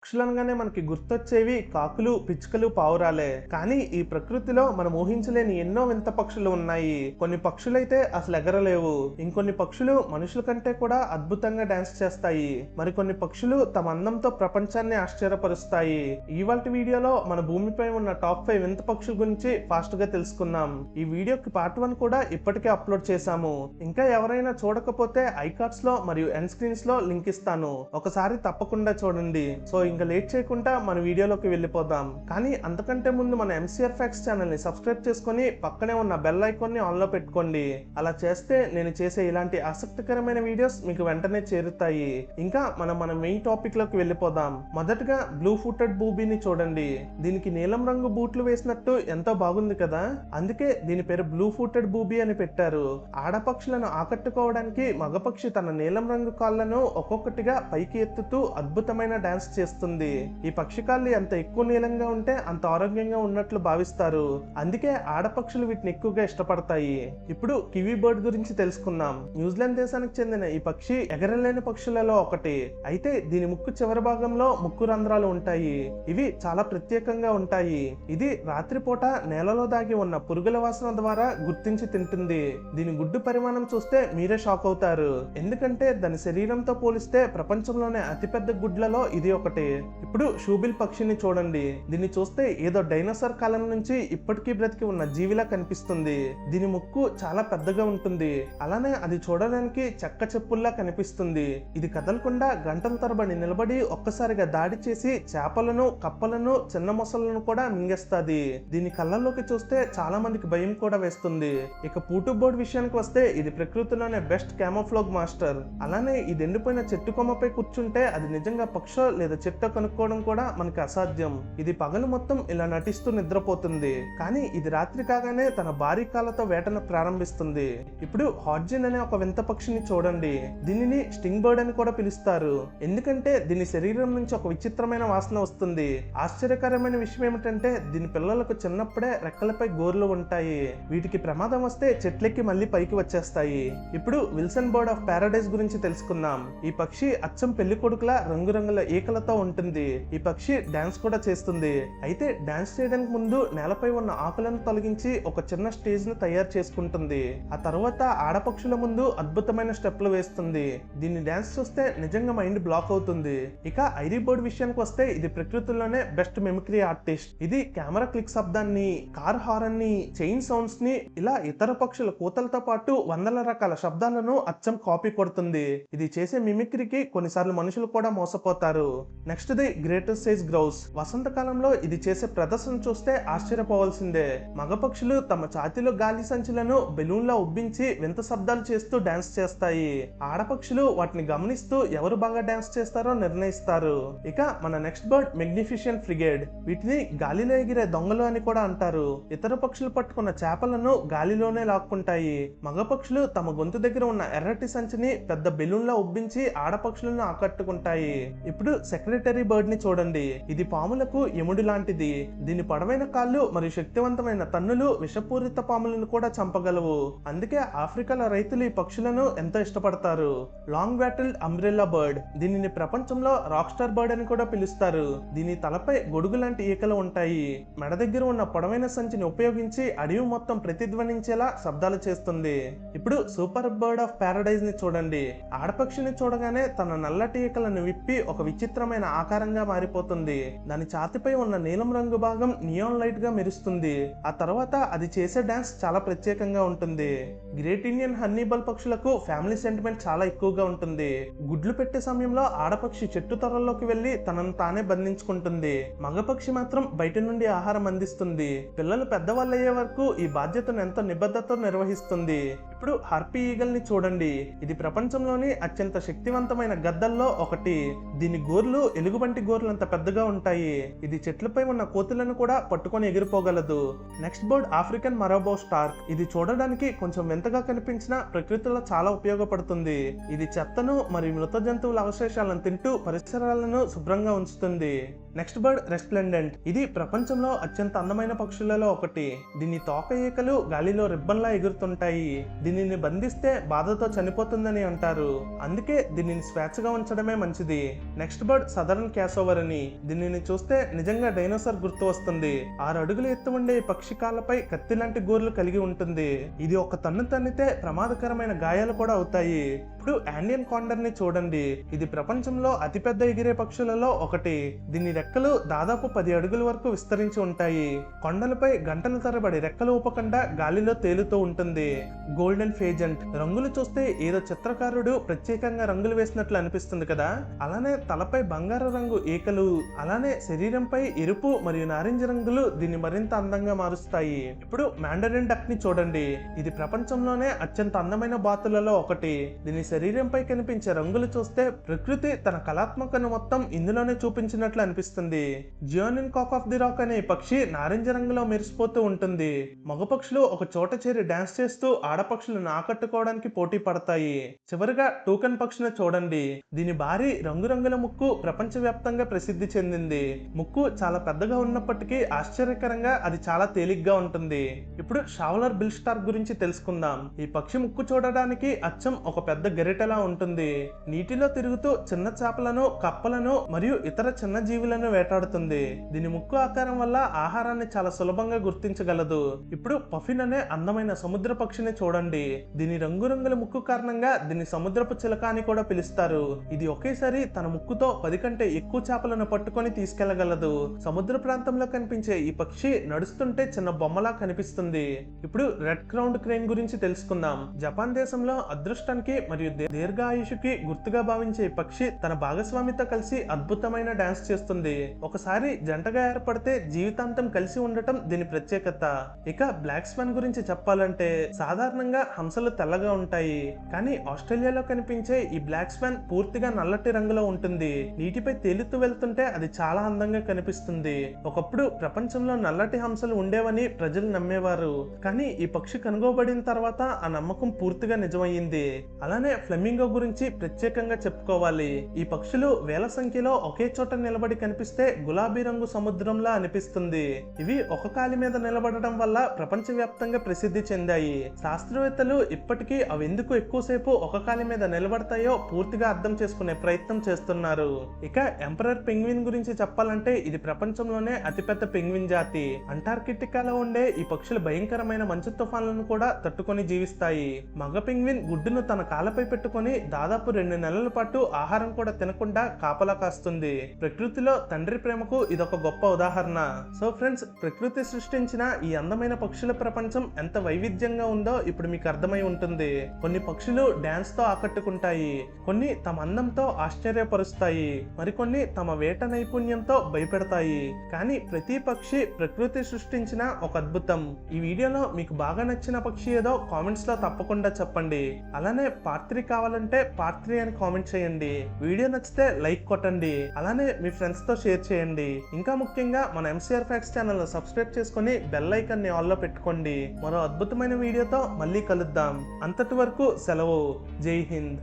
పక్షులనగానే మనకి గుర్తొచ్చేవి కాకులు, పిచ్చుకలు, పావురాలే. కానీ ఈ ప్రకృతిలో మనం ఊహించలేని ఎన్నో వింత పక్షులు ఉన్నాయి. కొన్ని పక్షులైతే అసలు ఎగరలేవు. ఇంకొన్ని పక్షులు మనుషుల కంటే కూడా అద్భుతంగా డాన్స్ చేస్తాయి. మరికొన్ని పక్షులు తమ అందంతో ప్రపంచాన్ని ఆశ్చర్యపరుస్తాయి. ఇవాల్టి వీడియోలో మన భూమిపై ఉన్న టాప్ 5 వింత పక్షుల గురించి ఫాస్ట్ గా తెలుసుకుందాం. ఈ వీడియోకి పార్ట్ 1 కూడా ఇప్పటికే అప్లోడ్ చేశాము. ఇంకా ఎవరైనా చూడకపోతే ఐకార్డ్స్ లో మరియు ఎండ్ స్క్రీన్స్ లో లింక్ ఇస్తాను. ఒకసారి తప్పకుండా చూడండి. సో ఇంకా లేట్ చేయకుండా మన వీడియోలోకి వెళ్ళిపోదాం. కానీ అంతకంటే ముందు మన ఎంసీఆర్ ఫ్యాక్ట్స్ ఛానల్ ని సబ్స్క్రైబ్ చేసుకొని పక్కనే ఉన్న బెల్ ఐకాన్ ని ఆన్ లో పెట్టుకోండి. అలా చేస్తే నేను చేసే ఇలాంటి ఆసక్తికరమైన వీడియోస్ మీకు వెంటనే చేరుతాయి. ఇంకా మన మెయిన్ టాపిక్ లోకి వెళ్ళిపోదాం. మొదటగా బ్లూ ఫుటెడ్ బూబీని చూడండి. దీనికి నీలం రంగు బూట్లు వేసినట్టు ఎంతో బాగుంది కదా. అందుకే దీని పేరు బ్లూ ఫుటెడ్ బూబీ అని పెట్టారు. ఆడపక్షులను ఆకట్టుకోవడానికి మగపక్షి తన నీలం రంగు కాళ్లను ఒక్కొక్కటిగా పైకి ఎత్తుతూ అద్భుతమైన డాన్స్ చేస్తుంది. ఈ పక్షి కాళ్ళు ఎంత ఎక్కువ నీలంగా ఉంటే అంత ఆరోగ్యంగా ఉన్నట్లు భావిస్తారు. అందుకే ఆడపక్షులు వీటిని ఎక్కువగా ఇష్టపడతాయి. ఇప్పుడు కివీ బర్డ్ గురించి తెలుసుకుందాం. న్యూజిలాండ్ దేశానికి చెందిన ఈ పక్షి ఎగరలేని పక్షులలో ఒకటి. అయితే దీని ముక్కు చివరి భాగంలో ముక్కు రంధ్రాలు ఉంటాయి. ఇవి చాలా ప్రత్యేకంగా ఉంటాయి. ఇది రాత్రిపూట నేలలో దాగి ఉన్న పురుగుల వాసన ద్వారా గుర్తించి తింటుంది. దీని గుడ్డు పరిమాణం చూస్తే మీరే షాక్ అవుతారు. ఎందుకంటే దాని శరీరంతో పోలిస్తే ప్రపంచంలోనే అతిపెద్ద గుడ్లలో ఇది ఒకటి. ఇప్పుడు షూబిల్ పక్షిని చూడండి. దీన్ని చూస్తే ఏదో డైనోసార్ కాలం నుంచి ఇప్పటికీ బ్రతికి ఉన్న జీవిలా కనిపిస్తుంది. దీని ముక్కు చాలా పెద్దగా ఉంటుంది. అలానే అది చూడడానికి చెక్క చెప్పుల్లా కనిపిస్తుంది. ఇది కదలకుండా గంటల తరబడి నిలబడి ఒక్కసారిగా దాడి చేసి చేపలను, కప్పలను, చిన్న మొసలను కూడా మింగేస్తాది. దీని కళ్ళల్లోకి చూస్తే చాలా మందికి భయం కూడా వేస్తుంది. ఇక పూటు బోర్డ్ విషయానికి వస్తే ఇది ప్రకృతిలోనే బెస్ట్ క్యామోఫ్లాగ్ మాస్టర్. అలానే ఇది ఎండిపోయిన చెట్టు కొమ్మపై కూర్చుంటే అది నిజంగా పక్షో లేదా చెట్టు కనుక్కోవడం కూడా మనకి అసాధ్యం. ఇది పగలు మొత్తం ఇలా నటిస్తూ నిద్రపోతుంది. కానీ ఇది రాత్రి కాగానే తన భారీ కాళ్ళతో వేటను ప్రారంభిస్తుంది. ఇప్పుడు హార్జిన్ అనే ఒక వింత పక్షిని చూడండి. దీనిని స్టింగ్ బర్డ్ అని కూడా పిలుస్తారు. ఎందుకంటే దీని శరీరం నుంచి ఒక విచిత్రమైన వాసన వస్తుంది. ఆశ్చర్యకరమైన విషయం ఏమిటంటే దీని పిల్లలకు చిన్నప్పుడే రెక్కలపై గోర్లు ఉంటాయి. వీటికి ప్రమాదం వస్తే చెట్లెక్కి మళ్ళీ పైకి వచ్చేస్తాయి. ఇప్పుడు విల్సన్ బర్డ్ ఆఫ్ పారడైజ్ గురించి తెలుసుకుందాం. ఈ పక్షి అచ్చం పెళ్లి కొడుకుల రంగురంగుల ఈకలతో ఉంటుంది. ఈ పక్షి డాన్స్ కూడా చేస్తుంది. అయితే డాన్స్ చేయడానికి ముందు నేలపై ఉన్న ఆకులను తొలగించి ఒక చిన్న స్టేజ్ ను తయారు చేసుకుంటుంది. ఆ తర్వాత ఆడపక్షుల ముందు అద్భుతమైన స్టెప్లు వేస్తుంది. దీన్ని డాన్స్ చూస్తే నిజంగా మైండ్ బ్లాక్ అవుతుంది. ఇక ఐరీ బర్డ్ విషయానికి వస్తే ఇది ప్రకృతిలోనే బెస్ట్ మిమిక్రీ ఆర్టిస్ట్. ఇది కెమెరా క్లిక్ శబ్దాన్ని, కార్ హారన్ ని, చైన్ సౌండ్స్ ని, ఇలా ఇతర పక్షుల కూతలతో పాటు వందల రకాల శబ్దాలను అచ్చం కాపీ కొడుతుంది. ఇది చేసే మిమిక్రీకి కొన్నిసార్లు మనుషులు కూడా మోసపోతారు. Next the greatest sage grouse. వసంతకాలంలో ఇది చేసే ప్రదర్శన చూస్తే ఆశ్చర్యపోవాల్సిందే. మగపక్షులు తమ ఛాతీలో గాలి సంచులను బెలూన్లా ఉబ్బించి వింత శబ్దాలు చేస్తూ డాన్స్ చేస్తాయి. ఆడపక్షులు వాటిని గమనిస్తూ ఎవరు బాగా డాన్స్ చేస్తారో నిర్ణయిస్తారు. ఇక మన నెక్స్ట్ బర్డ్ మెగ్నిఫిషియెంట్ ఫ్రిగేట్. వీటిని గాలిలో ఎగిరే దొంగలు అని కూడా అంటారు. ఇతర పక్షులు పట్టుకున్న చేపలను గాలిలోనే లాక్కుంటాయి. మగపక్షులు తమ గొంతు దగ్గర ఉన్న ఎర్రటి సంచిని పెద్ద బెలూన్లా ఉబ్బించి ఆడపక్షులను ఆకట్టుకుంటాయి. ఇప్పుడు సెక్రటరీ బర్డ్ ని చూడండి. ఇది పాములకు ఎముడు లాంటిది. దీని పొడవైన కాళ్ళు మరియు శక్తివంతమైన తన్నులు విషపూరిత పాములను కూడా చంపగలవు. అందుకే ఆఫ్రికాలో రైతులు ఈ పక్షులను ఎంతో ఇష్టపడతారు. Long wattled umbrella bird. దీనిని ప్రపంచంలో రాక్ స్టార్ బర్డ్ అని కూడా పిలుస్తారు. దీని తలపై గొడుగు లాంటి ఈకలు ఉంటాయి. మెడ దగ్గర ఉన్న పొడవైన సంచిని ఉపయోగించి అడవి మొత్తం ప్రతిధ్వనించేలా శబ్దాలు చేస్తుంది. ఇప్పుడు సూపర్ బర్డ్ ఆఫ్ పారడైజ్ ని చూడండి. ఆడపక్షిని చూడగానే తన నల్లటి ఈకలను విప్పి ఒక విచిత్రమైన ఆకారంగా మారిపోతుంది. దాని ఛాతిపై ఉన్న నీలం రంగు భాగం నియాన్ లైట్ గా మెరుస్తుంది. ఆ తర్వాత అది చేసే డాన్స్ చాలా ప్రత్యేకంగా ఉంటుంది. గ్రేట్ ఇండియన్ హన్నీబల్ పక్షులకు ఫ్యామిలీ సెంటిమెంట్ చాలా ఎక్కువగా ఉంటుంది. గుడ్లు పెట్టే సమయంలో ఆడపక్షి చెట్టు తొరల్లోకి వెళ్లి తనను తానే బంధించుకుంటుంది. మగపక్షి మాత్రం బయట నుండి ఆహారం అందిస్తుంది. పిల్లలు పెద్దవాళ్ళు అయ్యే వరకు ఈ బాధ్యతను ఎంతో నిబద్ధతతో నిర్వహిస్తుంది. ఇప్పుడు హార్పీ ఈగల్ ని చూడండి. ఇది ప్రపంచంలోని అత్యంత శక్తివంతమైన గద్దల్లో ఒకటి. దీని గోర్లు ఎలుగుబంటి గోర్లు అంత పెద్దగా ఉంటాయి. ఇది చెట్లపై ఉన్న కోతులను కూడా పట్టుకొని ఎగిరిపోగలదు. Next bird African marabou stork. ఇది చూడడానికి కొంచెం వింతగా కనిపించిన ప్రకృతిలో చాలా ఉపయోగపడుతుంది. ఇది చెత్తను మరియు మృత జంతువుల అవశేషాలను తింటూ పరిసరాలను శుభ్రంగా ఉంచుతుంది. Next bird resplendent. ఇది ప్రపంచంలో అత్యంత అందమైన పక్షులలో ఒకటి. దీని తోక ఈకలు గాలిలో రిబ్బన్లా ఎగురుతుంటాయి. దీనిని బంధిస్తే బాధతో చనిపోతుందని అంటారు. అందుకే దీనిని స్వేచ్ఛగా ఉంచడమే మంచిది. నెక్స్ట్ బర్డ్ సదరన్ క్యాసోవర్ అని. దీనిని చూస్తే నిజంగా డైనోసార్ గుర్తు వస్తుంది. 6 అడుగుల ఎత్తు ఉండే ఈ పక్షి కాళ్ళపై కత్తి లాంటి గోర్లు కలిగి ఉంటుంది. ఇది ఒక తన్ను తన్నితే ప్రమాదకరమైన గాయాలు కూడా అవుతాయి. ఇప్పుడు ఆండియన్ కాండర్ ని చూడండి. ఇది ప్రపంచంలో అతిపెద్ద ఎగిరే పక్షులలో ఒకటి. దీని రెక్కలు దాదాపు 10 అడుగుల వరకు విస్తరించి ఉంటాయి. కొండలపై గంటల తరబడి రెక్కలు ఊపకుండా గాలిలో తేలుతూ ఉంటుంది. గోల్డెన్ ఫేజెంట్. రంగులు చూస్తే ఏదో చిత్రకారుడు ప్రత్యేకంగా రంగులు వేసినట్లు అనిపిస్తుంది కదా. అలానే తలపై బంగారు రంగు ఈకలు, అలానే శరీరంపై ఎరుపు మరియు నారింజ రంగులు దీన్ని మరింత అందంగా మారుస్తాయి. ఇప్పుడు మ్యాండరిన్ డక్ ని చూడండి. ఇది ప్రపంచంలోనే అత్యంత అందమైన బాతులలో ఒకటి. దీని శరీరంపై కనిపించే రంగులు చూస్తే ప్రకృతి తన కళాత్మకను మొత్తం ఇందులోనే చూపించినట్లు అనిపిస్తుంది. జియోనిన్ కాక్ ఆఫ్ ది రాక్ అనే పక్షి నారింజ రంగులో మెరిసిపోతూ ఉంటుంది. మగ పక్షులు ఒక చోట చేరి డాన్స్ చేస్తూ ఆడపక్షులను ఆకట్టుకోవడానికి పోటీ పడతాయి. చివరిగా టూకన్ పక్షిని చూడండి. దీని భారీ రంగురంగుల ముక్కు ప్రపంచవ్యాప్తంగా ప్రసిద్ధి చెందింది. ముక్కు చాలా పెద్దగా ఉన్నప్పటికీ ఆశ్చర్యకరంగా అది చాలా తేలిగ్గా ఉంటుంది. ఇప్పుడు షావలర్ బిల్ స్టార్క్ గురించి తెలుసుకుందాం. ఈ పక్షి ముక్కు చూడడానికి అచ్చం ఒక పెద్ద గరిటెలా ఉంటుంది. నీటిలో తిరుగుతూ చిన్న చేపలను, కప్పలను మరియు ఇతర చిన్న జీవులను వేటాడుతుంది. దీని ముక్కు ఆకారం వల్ల ఆహారాన్ని చాలా సులభంగా గుర్తించగలదు. ఇప్పుడు పఫిన్ అనే అందమైన సముద్ర పక్షిని చూడండి. దీని రంగురంగుల ముక్కు కారణంగా దీన్ని సముద్రపు చిలక అని కూడా పిలుస్తారు. ఇది ఒకేసారి తన ముక్కుతో 10 కంటే ఎక్కువ చేపలను పట్టుకొని తీసుకెళ్లగలదు. సముద్ర ప్రాంతంలో కనిపించే ఈ పక్షి నడుస్తుంటే చిన్న బొమ్మలా కనిపిస్తుంది. ఇప్పుడు రెడ్ క్రౌన్డ్ క్రేన్ గురించి తెలుసుకుందాం. జపాన్ దేశంలో అదృష్టానికి మరియు దీర్ఘాయుషుకి గుర్తుగా భావించే పక్షి తన భాగస్వామితో కలిసి అద్భుతమైన డాన్స్ చేస్తుంది. ఒకసారి జంటగా ఏర్పడితే జీవితాంతం కలిసి ఉండటం దీని ప్రత్యేకత. ఇక బ్లాక్ స్వాన్ గురించి చెప్పాలంటే సాధారణంగా హంసలు తెల్లగా ఉంటాయి. కానీ ఆస్ట్రేలియాలో కనిపించే ఈ బ్లాక్ స్వాన్ పూర్తిగా నల్లటి రంగులో ఉంటుంది. నీటిపై తేలుతూ వెళ్తుంటే అది చాలా అందంగా కనిపిస్తుంది. ఒకప్పుడు ప్రపంచంలో నల్లటి హంసలు ఉండేవని ప్రజలు నమ్మేవారు. కానీ ఈ పక్షి కనుగోబడిన తర్వాత ఆ నమ్మకం పూర్తిగా నిజమయ్యింది. అలానే ఫ్లెమింగో గురించి ప్రత్యేకంగా చెప్పుకోవాలి. ఈ పక్షులు వేల సంఖ్యలో ఒకే చోట నిలబడి కనిపిస్తే గులాబీ రంగు సముద్రంలా అనిపిస్తుంది. ఇవి ఒక కాలి మీద నిలబడటం వల్ల ప్రపంచవ్యాప్తంగా ప్రసిద్ధి చెందాయి. శాస్త్రవేత్తలు ఇప్పటికీ అవి ఎందుకు ఎక్కువసేపు ఒక కాలి మీద నిలబడతాయో పూర్తిగా అర్థం చేసుకునే ప్రయత్నం చేస్తున్నారు. ఇక ఎంపరర్ పెంగ్విన్ గురించి చెప్పాలంటే ఇది ప్రపంచంలోనే అతిపెద్ద పెంగ్విన్ జాతి. అంటార్కిటికాలో ఉండే ఈ పక్షులు భయంకరమైన మంచు తుఫాన్లను కూడా తట్టుకొని జీవిస్తాయి. మగ పెంగ్విన్ గుడ్డును తన కాలపై పెట్టుకొని దాదాపు 2 నెలల పాటు ఆహారం కూడా తినకుండా కాపలా కాస్తుంది. ప్రకృతిలో తండ్రి ప్రేమకు ఇదొక గొప్ప ఉదాహరణ. సో ఫ్రెండ్స్, ప్రకృతి సృష్టించిన ఈ అందమైన పక్షుల ప్రపంచం ఎంత వైవిధ్యంగా ఉందో ఇప్పుడు మీకు అర్థమై ఉంటుంది. కొన్ని పక్షులు డాన్స్ తో ఆకట్టుకుంటాయి, కొన్ని తమ అందంతో ఆశ్చర్యపరుస్తాయి, మరికొన్ని తమ వేట నైపుణ్యంతో భయపెడతాయి. కానీ ప్రతి పక్షి ప్రకృతి సృష్టించిన ఒక అద్భుతం. ఈ వీడియోలో మీకు బాగా నచ్చిన పక్షి ఏదో కామెంట్స్ లో తప్పకుండా చెప్పండి. అలానే పార్ట్ 3 కావాలంటే పార్ట్ 3 అని కామెంట్ చేయండి. వీడియో నచ్చితే లైక్ కొట్టండి. అలానే మీ ఫ్రెండ్స్ తో షేర్ చేయండి. ఇంకా ముఖ్యంగా మన MCR ఫ్యాక్ట్స్ ఛానల్ సబ్స్క్రైబ్ చేసుకుని బెల్ ఐకాన్ ని ఆల్ లో పెట్టుకోండి. మరో అద్భుతమైన వీడియోతో మళ్ళీ కలుద్దాం. అంతటి వరకు సెలవు. జై హింద్.